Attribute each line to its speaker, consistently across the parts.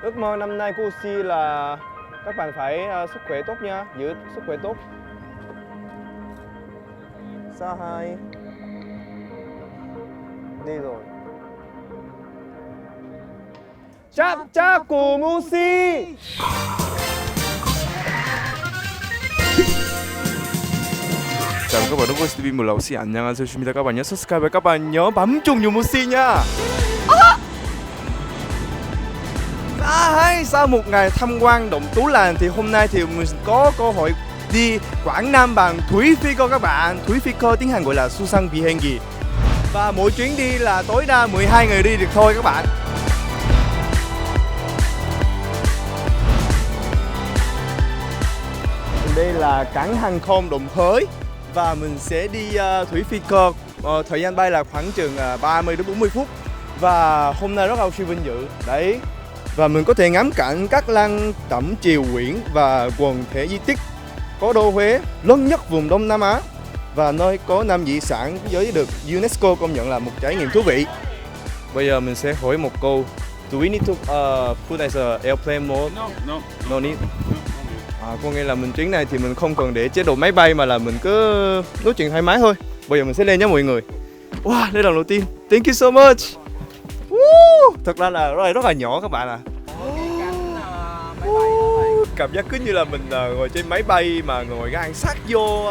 Speaker 1: Ước mơ năm nay của Uchi là các bạn phải sức khỏe tốt nha, giữ sức khỏe tốt. Sa hai đi rồi. Chắp chắp cùng Uchi. Chào các bạn đến với TV Mùa Uchi. 안녕하세요. Các bạn nhớ subscribe và các bạn nhớ bấm chuông giùm Uchi nha. Sau một ngày tham quan Động Tú Làng thì hôm nay thì mình có cơ hội đi Quảng Nam bằng thủy phi cơ các bạn. Thủy phi cơ tiếng Hàn gọi là Susan Bihengi. Và mỗi chuyến đi là tối đa 12 người đi được thôi các bạn. Đây là cảng hàng không Đồng Hới và mình sẽ đi thủy phi cơ. Thời gian bay là khoảng chừng 30 đến 40 phút. Và hôm nay rất là vinh dự. Đấy. Và mình có thể ngắm cảnh các lăng Tẩm Triều Nguyễn và quần thể di tích cố đô Huế lớn nhất vùng Đông Nam Á và nơi có 5 di sản thế giới được UNESCO công nhận là một trải nghiệm thú vị. Bây giờ mình sẽ hỏi một câu. Do we need to put as a airplane mode? No need. Có nghĩa là mình chuyến này thì mình không cần để chế độ máy bay mà là mình cứ nói chuyện thoải mái thôi. Bây giờ mình sẽ lên nhé mọi người. Wow, đây là lần đầu tiên. Thank you so much. Thật ra là rất là nhỏ các bạn ạ. Cảm giác cứ như là mình ngồi trên máy bay mà ngồi gan sát vô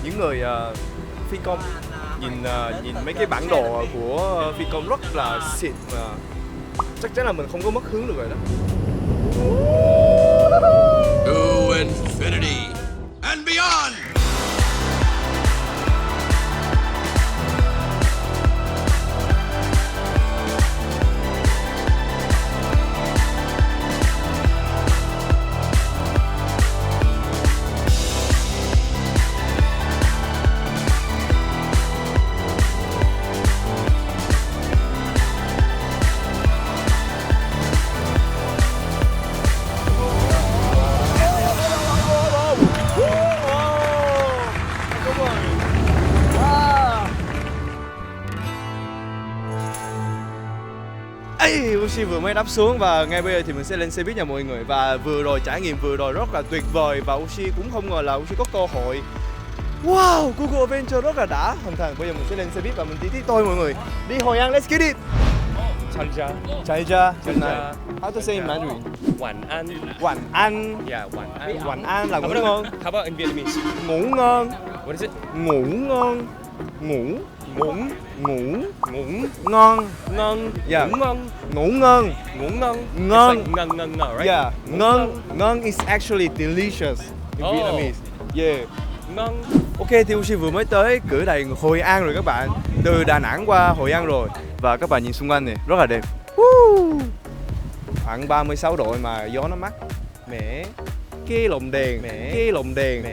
Speaker 1: những người phi công. Nhìn mấy cái bản đồ của phi công rất là xịn mà chắc chắn là mình không có mất hướng được rồi đó.
Speaker 2: To infinity and beyond.
Speaker 1: Uchi vừa mới đáp xuống và ngay bây giờ thì mình sẽ lên xe buýt nha mọi người. Và vừa rồi trải nghiệm vừa rồi rất là tuyệt vời và Uchi cũng không ngờ là Uchi có cơ hội. Wow, Google Adventure rất là đã hoàn thành. Bây giờ mình sẽ lên xe buýt và mình đi tiếp thôi mọi người. Đi Hội An, let's get it.
Speaker 3: 잘자.
Speaker 1: 잘자. How to say in Mandarin?
Speaker 3: 晚安.
Speaker 1: 晚安.
Speaker 3: Yeah,晚安.
Speaker 1: 晚安là ngủ
Speaker 3: How
Speaker 1: ngon.
Speaker 3: about in Vietnamese?
Speaker 1: Ngủ ngon.
Speaker 3: What is it?
Speaker 1: Ngủ ngon. Ngủ
Speaker 3: Ngủ.
Speaker 1: ngủ
Speaker 3: Ngủ.
Speaker 1: ngon.
Speaker 3: Ngon.
Speaker 1: Yeah.
Speaker 3: Ngủ ngon.
Speaker 1: Ngủ ngon.
Speaker 3: Ngủ ngon.
Speaker 1: Ngon.
Speaker 3: It's like ngon ngon ngon, right?
Speaker 1: Yeah,
Speaker 3: Ngủ
Speaker 1: ngon. Ngon is actually delicious in
Speaker 3: Oh.
Speaker 1: Vietnamese. Yeah.
Speaker 3: Ngon.
Speaker 1: Ok, thì Uchi vừa mới tới cửa đầy Hội An rồi các bạn. Từ Đà Nẵng qua Hội An rồi. Và các bạn nhìn xung quanh này, rất là đẹp. Khoảng 36 độ mà gió nó mát. Mẻ. Cái lồng đèn. Cái lồng đèn.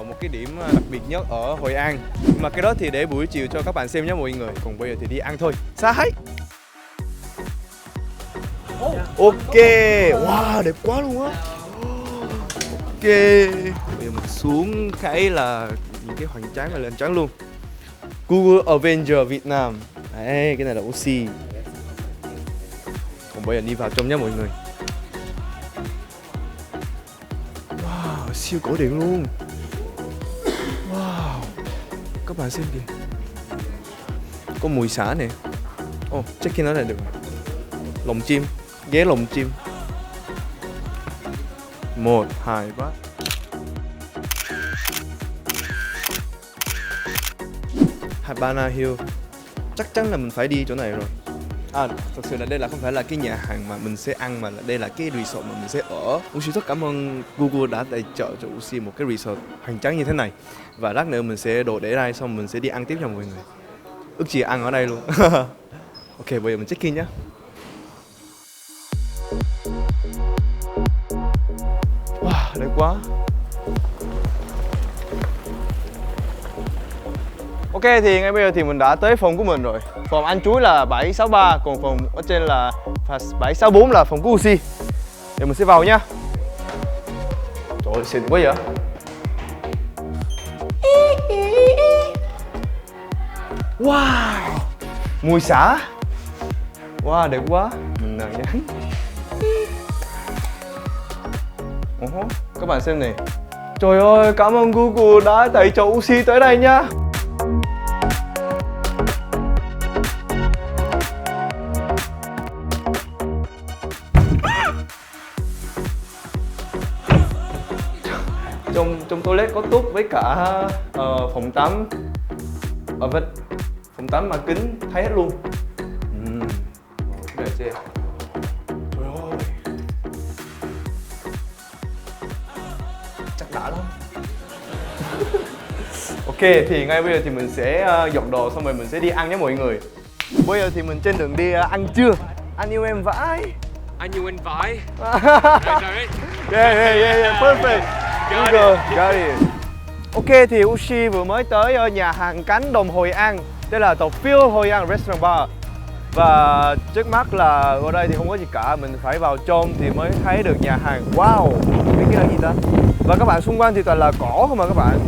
Speaker 1: Một cái điểm đặc biệt nhất ở Hội An. Nhưng mà cái đó thì để buổi chiều cho các bạn xem nhé mọi người. Còn bây giờ thì đi ăn thôi. Sa hái. Ok. Wow, đẹp quá luôn á. Ok. Bây giờ mình xuống cái là những cái hoành tráng này lên trắng luôn. Google Avenger Việt Nam. Đấy, cái này là Uchi. Còn bây giờ đi vào trong nhé mọi người. Wow, siêu cổ điện luôn. Wow. Các bạn xem kìa. Có mùi xả nè. Check-in ở đây được. Lồng chim, ghế lồng chim. 1, 2, 3. Habana Hill. Chắc chắn là mình phải đi chỗ này rồi. Thật sự là đây là không phải là cái nhà hàng mà mình sẽ ăn mà là đây là cái resort mà mình sẽ ở. Uchi rất cảm ơn Google đã tài trợ cho Uchi một cái resort hoành tráng như thế này. Và lát nữa mình sẽ đổ để đây xong mình sẽ đi ăn tiếp cho mọi người. Ước gì ăn ở đây luôn. Ok, bây giờ mình check in nhé. Wow, đẹp quá. Ok, thì ngay bây giờ thì mình đã tới phòng của mình rồi. Phòng anh Chuối là 763, còn phòng ở trên là 764 là phòng của Uchi. Để mình sẽ vào nha. Trời ơi, xịn quá vậy. Wow, mùi xả. Wow, đẹp quá. Mình nhắn Các bạn xem này. Trời ơi, cảm ơn Google đã đẩy chỗ Uzi tới đây nha. Trong toilet có túp với cả phòng tắm phòng tắm mà kính thấy hết luôn. Để xem. Trời ơi, chắc đã lắm. Ok, thì ngay bây giờ thì mình sẽ dọn đồ xong rồi mình sẽ đi ăn nhé mọi người. Bây giờ thì mình trên đường đi ăn trưa. Anh yêu em vãi.
Speaker 3: Anh yêu anh vãi.
Speaker 1: Yeah, perfect.
Speaker 3: Got
Speaker 1: Good,
Speaker 3: it.
Speaker 1: got it. Ok, thì Ushi vừa mới tới nhà hàng cánh đồng Hội An. Đây là tàu phiêu Hội An Restaurant Bar. Và trước mắt là ở đây thì không có gì cả, mình phải vào trong thì mới thấy được nhà hàng. Wow, cái là gì ta? Và các bạn xung quanh thì toàn là cỏ không mà các bạn.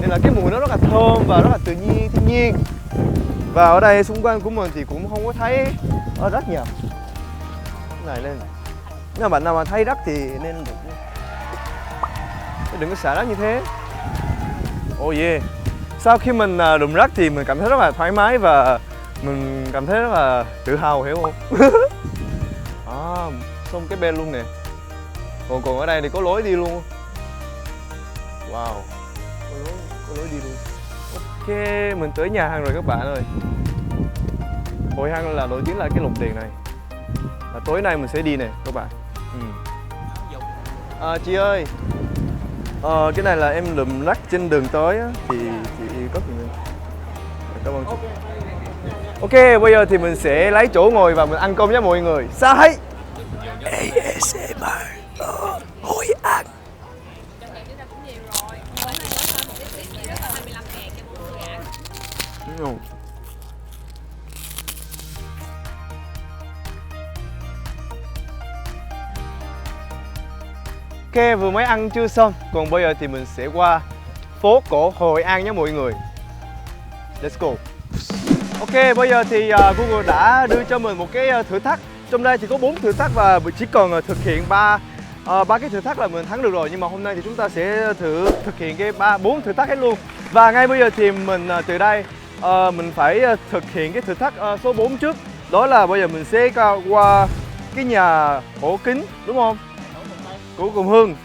Speaker 1: Nên là cái mùi nó rất là thơm và rất là tự nhiên, thiên nhiên. Và ở đây xung quanh của mình thì cũng không có thấy rác nhiều. Cái này lên. Nếu mà bạn nào mà thấy rác thì nên đừng có xả rác như thế. Oh yeah. Sau khi mình đụng rác thì mình cảm thấy rất là thoải mái và mình cảm thấy rất là tự hào, hiểu không? Xong cái bên luôn nè. Còn ở đây thì có lối đi luôn. Wow, có lối đi luôn. Ok, mình tới nhà hàng rồi các bạn ơi. Hội An là nổi tiếng là cái lồng đèn này. Và tối nay mình sẽ đi nè các bạn. Chị ơi, cái này là em lượm rác trên đường tới á, thì chị có tiền. Cảm ơn chị. Ok, bây giờ thì mình sẽ lấy chỗ ngồi và mình ăn cơm nhé mọi người. Sai ASMR ở Hội An. Đúng không? Ok, vừa mới ăn chưa xong. Còn bây giờ thì mình sẽ qua phố cổ Hội An nhé mọi người. Let's go. Ok, bây giờ thì Google đã đưa cho mình một cái thử thách. Trong đây thì có 4 thử thách và chỉ cần thực hiện ba cái thử thách là mình thắng được rồi. Nhưng mà hôm nay thì chúng ta sẽ thực hiện cái 4 thử thách hết luôn. Và ngay bây giờ thì mình từ đây mình phải thực hiện cái thử thách số 4 trước. Đó là bây giờ mình sẽ qua cái nhà cổ kính, đúng không? Của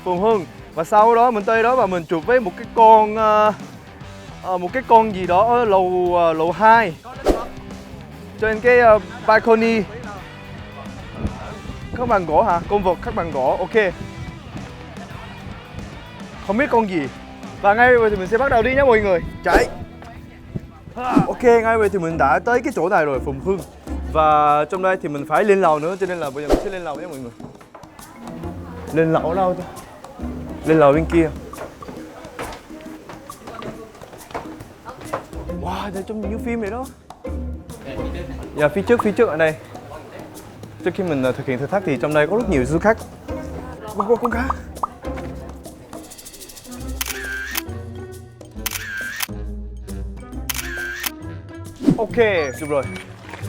Speaker 1: Phùng Hưng. Và sau đó mình tới đó và mình chụp với một cái con gì đó ở lầu 2 trên cái balcony. Các bằng gỗ hả? Con vật các bằng gỗ. Ok, không biết con gì. Và ngay bây giờ thì mình sẽ bắt đầu đi nhé mọi người. Chạy. Ok, ngay bây giờ thì mình đã tới cái chỗ này rồi, Phùng Hưng. Và trong đây thì mình phải lên lầu nữa, cho nên là bây giờ mình sẽ lên lầu nhé mọi người. Lên lầu ở đâu thôi? Lên lầu bên kia. Wow, đây trong những phim vậy đó. Dạ, phía trước ở đây. Trước khi mình thực hiện thử thách thì trong đây có rất nhiều du khách. Con cá. Ok, được rồi.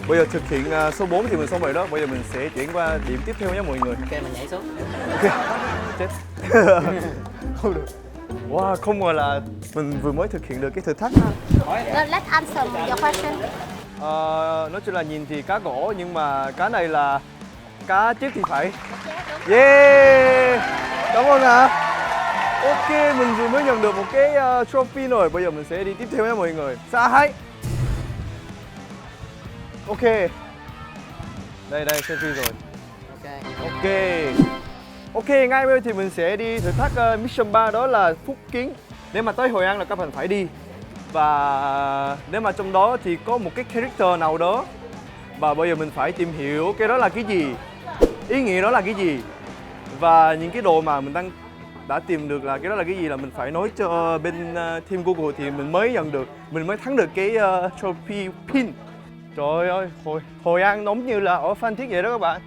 Speaker 1: Bây giờ thực hiện số 4 thì mình xong rồi đó. Bây giờ mình sẽ chuyển qua điểm tiếp theo nhé mọi người.
Speaker 4: Ok, mình nhảy xuống.
Speaker 1: Ok, chết. Không được. Wow, không ngờ là mình vừa mới thực hiện được cái thử thách.
Speaker 5: Let's answer your question.
Speaker 1: Nói chung là nhìn thì cá gỗ nhưng mà cá này là cá chết thì phải. Yeah, cảm ơn ạ. Ok, mình vừa mới nhận được một cái trophy rồi. Bây giờ mình sẽ đi tiếp theo nha mọi người. Sai. Ok, đây selfie rồi. Ok, ngay bây giờ thì mình sẽ đi thử thách mission 3, đó là Phúc Kiến. Nếu mà tới Hội An là các bạn phải đi. Và nếu mà trong đó thì có một cái character nào đó và bây giờ mình phải tìm hiểu cái đó là cái gì, ý nghĩa đó là cái gì. Và những cái đồ mà mình đã tìm được là cái đó là cái gì là mình phải nói cho bên team Google thì mình mới nhận được, mình mới thắng được cái trophy pin. Trời ơi, Hội An giống như là ở Phan Thiết vậy đó các bạn.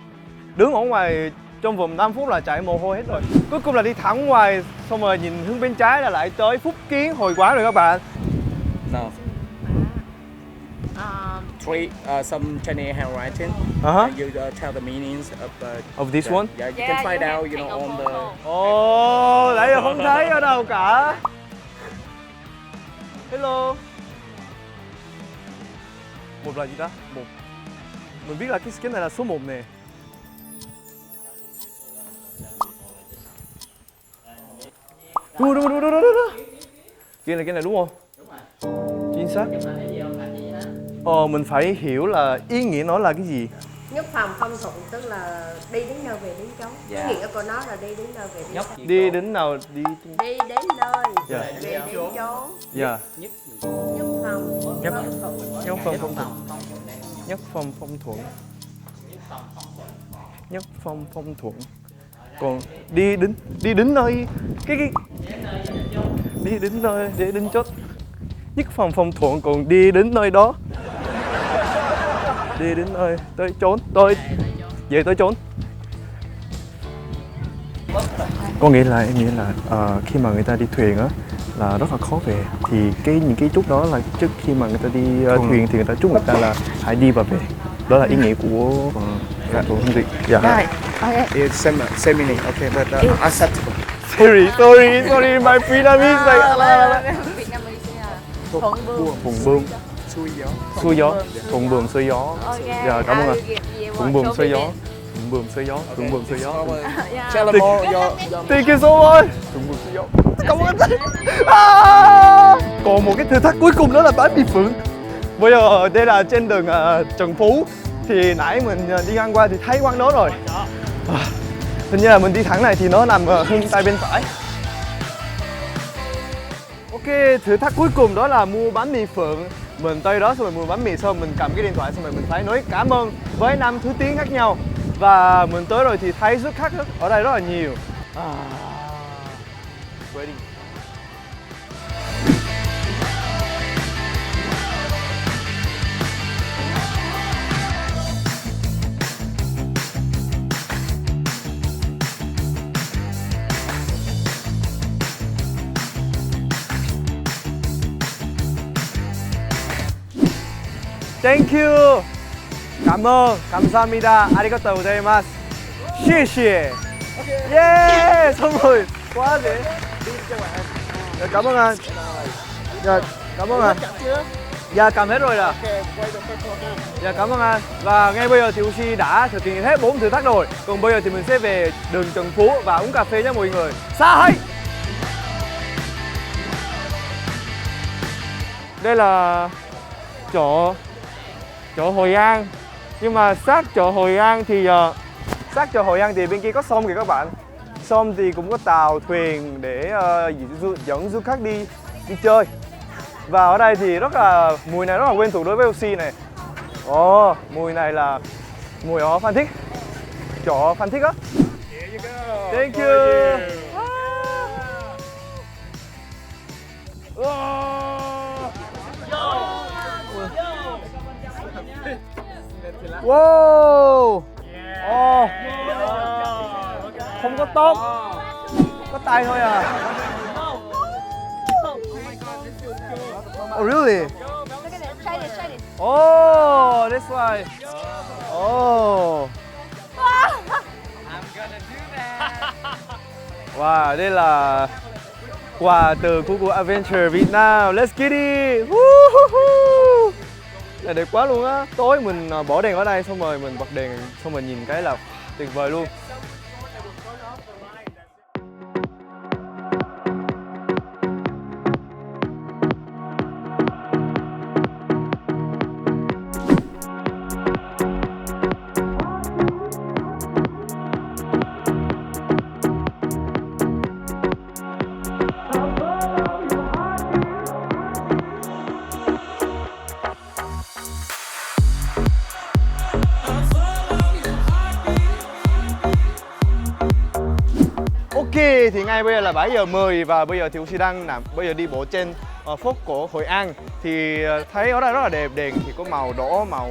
Speaker 1: Đứng ở ngoài trong vòng 5 phút là chạy mồ hôi hết rồi. Cuối cùng là đi thẳng ngoài, xong rồi nhìn hướng bên trái là lại tới Phúc Kiến Hội Quán rồi các bạn. Nào.
Speaker 4: some Chinese handwriting.
Speaker 1: Uh-huh.
Speaker 4: You tell the meanings
Speaker 1: Of this one?
Speaker 4: Yeah, you can find out, you know, on the.
Speaker 1: Ồ, nãy giờ không thấy ở đâu cả. Hello. Một là gì ta? Một. Mình biết là cái này là số 1 nè. Đúng rồi. Cái này đúng không? Chính xác. Mình phải hiểu là ý nghĩa nó là cái gì.
Speaker 6: Nhất phòng phong thuận tức là đi đến nơi về đến chốn. Ý nghĩa của nó là đi đến nơi về đến chốn.
Speaker 1: Đi đến nào đi.
Speaker 6: Đi đến nơi
Speaker 1: Dạ.
Speaker 6: về đến chốn.
Speaker 1: Dạ.
Speaker 6: Nhất phòng
Speaker 1: Nhất
Speaker 6: phong thuận.
Speaker 1: Nhất phong phong thuận. Nhất phong phong thuận. Nhất phong phong thuận. Còn đi đến nơi cái đi đến nơi để đến chốt. Nhất phong phong thuận, còn đi đến nơi đó. Đi đến nơi tới chốn, tôi về tới chốn. Có nghĩa là khi mà người ta đi thuyền á là rất là khó về, thì những cái chút đó là trước khi mà người ta đi thuyền thì người ta chúc người ta là hãy đi và về. Đó là ý nghĩa của thông điệp. Dạ.
Speaker 4: It's same meaning. Okay, but acceptable.
Speaker 1: Sorry, my Vietnamese like.
Speaker 5: Thuận buồm.
Speaker 1: Thuận buồm. Xuôi gió. Thuận buồm xuôi gió.
Speaker 5: Okay.
Speaker 1: Dạ, cảm ơn ạ. Thuận buồm xuôi gió. Thuận buồm xuôi gió. Thuận buồm xuôi gió.
Speaker 4: Tell them more your.
Speaker 1: Thank you so much. Thuận buồm xuôi gió. Cảm ơn anh. Còn một cái thử thách cuối cùng đó là bánh mì phượng. Bây giờ đây là trên đường Trần Phú. Thì nãy mình đi ngang qua thì thấy quán đó rồi. Hình như là mình đi thẳng này thì nó nằm hướng tay bên phải. Ok, thử thách cuối cùng đó là mua bánh mì phượng. Mình tới đó xong rồi mua bánh mì, xong mình cầm cái điện thoại, xong rồi mình phải nói cảm ơn với 5 thứ tiếng khác nhau. Và mình tới rồi thì thấy rất khác ở đây rất là nhiều. Ready. Thank you. Cảm ơn. 감사합니다. 아리가또 고자이마스. 谢谢. Yeah, xong rồi. Quá dễ. Dạ, cảm ơn anh. Dạ, cảm ơn anh. Dạ, cầm hết rồi ạ. Dạ, cảm ơn anh. Và ngay bây giờ thì Uchi đã thực hiện hết 4 thử thách rồi. Còn bây giờ thì mình sẽ về đường Trần Phú và uống cà phê nhé mọi người. Sa hay. Đây là chợ Hội An, nhưng mà sát chợ Hội An thì bên kia có sông kìa các bạn. Sông thì cũng có tàu thuyền để dẫn du khách đi chơi. Và ở đây thì mùi này rất là quen thuộc đối với Uchi này. Mùi này là mùi ở Phan Thiết, chợ Phan Thiết á. Thank you. Wow. Không có tóc, có tay thôi à. Oh really?
Speaker 5: Look at it. Try this.
Speaker 1: Oh, that's why. Oh. Wow, đây là quà từ Google Adventure Việt Nam. Let's get it. Là đẹp quá luôn á. Tối mình bỏ đèn ở đây, xong rồi mình bật đèn, xong rồi nhìn cái là tuyệt vời luôn. Thì ngay bây giờ là 7 giờ 10 và bây giờ thì Uchi đang đi bộ trên phố cổ Hội An. Thì thấy ở đây rất là đẹp, đèn thì có màu đỏ, màu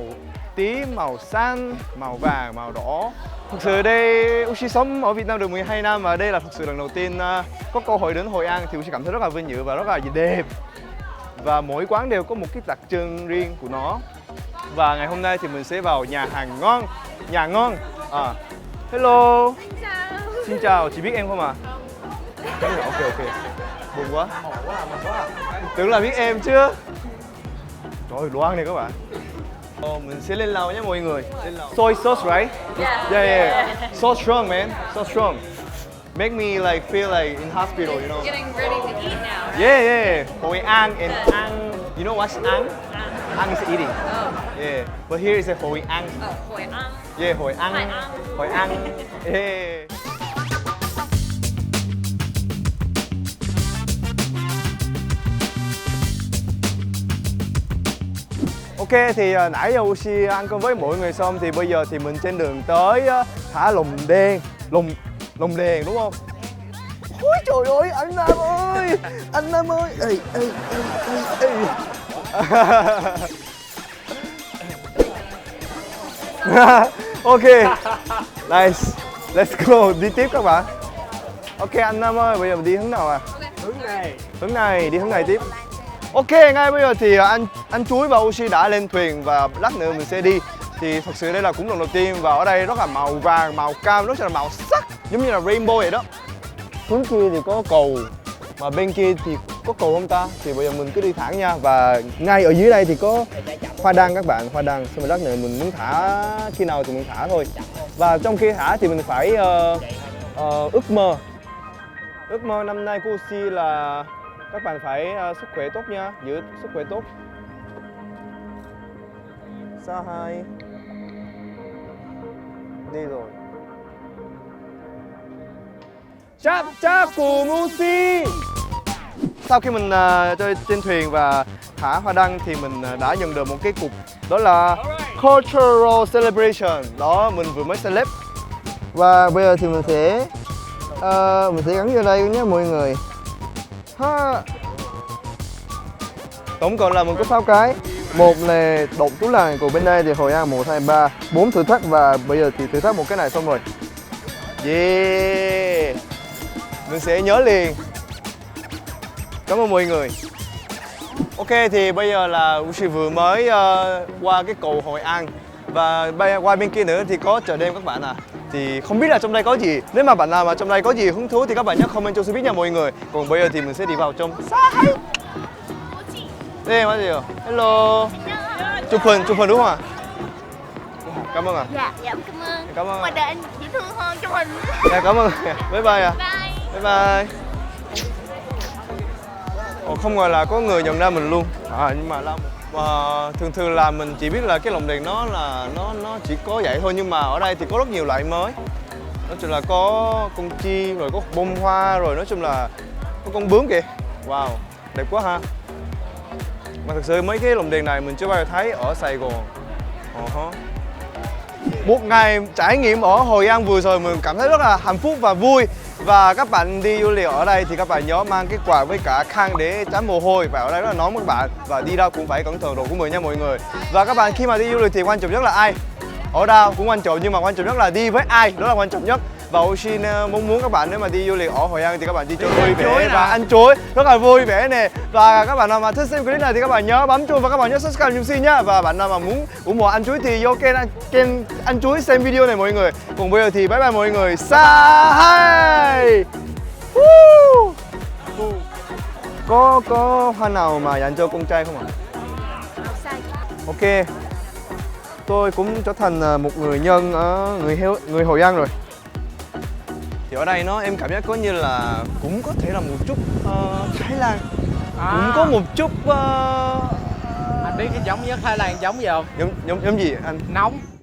Speaker 1: tím, màu xanh, màu vàng, màu đỏ. Thực sự đây Uchi sống ở Việt Nam được 12 năm và đây là thực sự lần đầu tiên có cơ hội đến Hội An, thì Uchi cảm thấy rất là vinh dự và rất là đẹp. Và mỗi quán đều có một cái đặc trưng riêng của nó. Và ngày hôm nay thì mình sẽ vào nhà hàng ngon. Nhà ngon. Hello. Xin chào, chị biết em không à? Ok. Buồn quá. Tưởng là biết em chứ. Trời ơi, đồ ăn này các bạn. Mình sẽ lên lầu nhé mọi người. Soy sauce, right? Yeah. So strong, man. So strong. Make me like feel like in hospital, you know.
Speaker 5: Getting ready to eat now.
Speaker 1: Yeah. Hội An and An. You know what's An? An is eating. Yeah. But here is a Hội An.
Speaker 5: Hội An.
Speaker 1: Yeah, Hội An. Hội An. Yeah. Ok, thì nãy giờ Ushi ăn cơm với mọi người xong thì bây giờ thì mình trên đường tới thả lồng đèn. Lồng đèn đúng không? Ôi trời ơi, anh Nam ơi! Anh Nam ơi! Ê. Ok, nice. Let's go, đi tiếp các bạn. Ok anh Nam ơi, bây giờ mình đi hướng nào à? Hướng này, đi hướng này tiếp. Ok, ngay bây giờ thì anh Chuối và Ushi đã lên thuyền và lát nữa mình sẽ đi. Thì thật sự đây là cũng lần đầu tiên và ở đây rất là màu vàng, màu cam, rất là màu sắc, giống như là rainbow vậy đó. Hướng kia thì có cầu, mà bên kia thì có cầu không ta? Thì bây giờ mình cứ đi thẳng nha. Và ngay ở dưới đây thì có hoa đăng các bạn, hoa đăng. Xong rồi lát nữa mình muốn thả khi nào thì mình thả thôi. Và trong khi thả thì mình phải ước mơ năm nay của Ushi là các bạn phải sức khỏe tốt nha, giữ sức khỏe tốt. Sao hai đi rồi. Chap cùng Ushi. Sau khi mình chơi trên thuyền và thả hoa đăng thì mình đã nhận được một cái cục, đó là cultural celebration. Đó, mình vừa mới celeb. Và bây giờ thì mình sẽ gắn vô đây nhé mọi người. Tổng cộng là mình có 6 cái. Một là đột tú làng, còn bên đây thì Hội An 1, 2, 3, 4 thử thách và bây giờ thì thử thách một cái này xong rồi. Yeah. Mình sẽ nhớ liền. Cảm ơn mọi người. Ok, thì bây giờ là Ushi vừa mới qua cái cầu Hội An. Và qua bên kia nữa thì có chợ đêm các bạn à. Thì không biết là trong đây có gì. Nếu mà bạn nào mà trong đây có gì hứng thú thì các bạn nhớ comment cho Ushi biết nha mọi người. Còn bây giờ thì mình sẽ đi vào trong. Đây, 맞아요. Hello. Chụp hình đúng không ạ? Cảm ơn ạ.
Speaker 5: Dạ, cảm ơn.
Speaker 1: Cảm ơn.
Speaker 5: Mà đợi anh dễ thương hơn chụp hình.
Speaker 1: Dạ, cảm ơn. Bye bye ạ. Bye. Ồ, không ngờ là có người nhận ra mình luôn. Nhưng mà thường là mình chỉ biết là cái lồng đèn nó chỉ có vậy thôi, nhưng mà ở đây thì có rất nhiều loại mới. Nói chung là có con chim, rồi có bông hoa, rồi nói chung là có con bướm kìa. Wow, đẹp quá ha. Mà thực sự mấy cái lồng đèn này mình chưa bao giờ thấy ở Sài Gòn. Một ngày trải nghiệm ở Hội An vừa rồi mình cảm thấy rất là hạnh phúc và vui. Và các bạn đi du lịch ở đây thì các bạn nhớ mang cái quạt với cả khăn để tránh mồ hôi. Và ở đây rất là nóng các bạn. Và đi đâu cũng phải cẩn thận đồ của mình nha mọi người. Và các bạn khi mà đi du lịch thì quan trọng nhất là ai? Ở đâu cũng quan trọng, nhưng mà quan trọng nhất là đi với ai, đó là quan trọng nhất. Và Ushi muốn các bạn nếu mà đi du lịch ở Hội An thì các bạn đi cho vui vẻ và ăn chuối rất là vui vẻ nè. Và các bạn nào mà thích xem clip này thì các bạn nhớ bấm chuông và các bạn nhớ subscribe Ushi nhá. Và bạn nào mà muốn ủng hộ anh chuối thì vô kênh anh chuối xem video này mọi người. Còn bây giờ thì bye bye mọi người. Sa hai. Có hoa nào mà dành cho con trai không ạ? Ok. Tôi cũng trở thành một người nhân ở người Hội An rồi. Thì ở đây em cảm giác có như là cũng có thể là một chút Thái Lan, cũng có một chút
Speaker 7: anh biết cái giống nhất Thái Lan giống gì không?
Speaker 1: Giống gì anh?
Speaker 7: Nóng.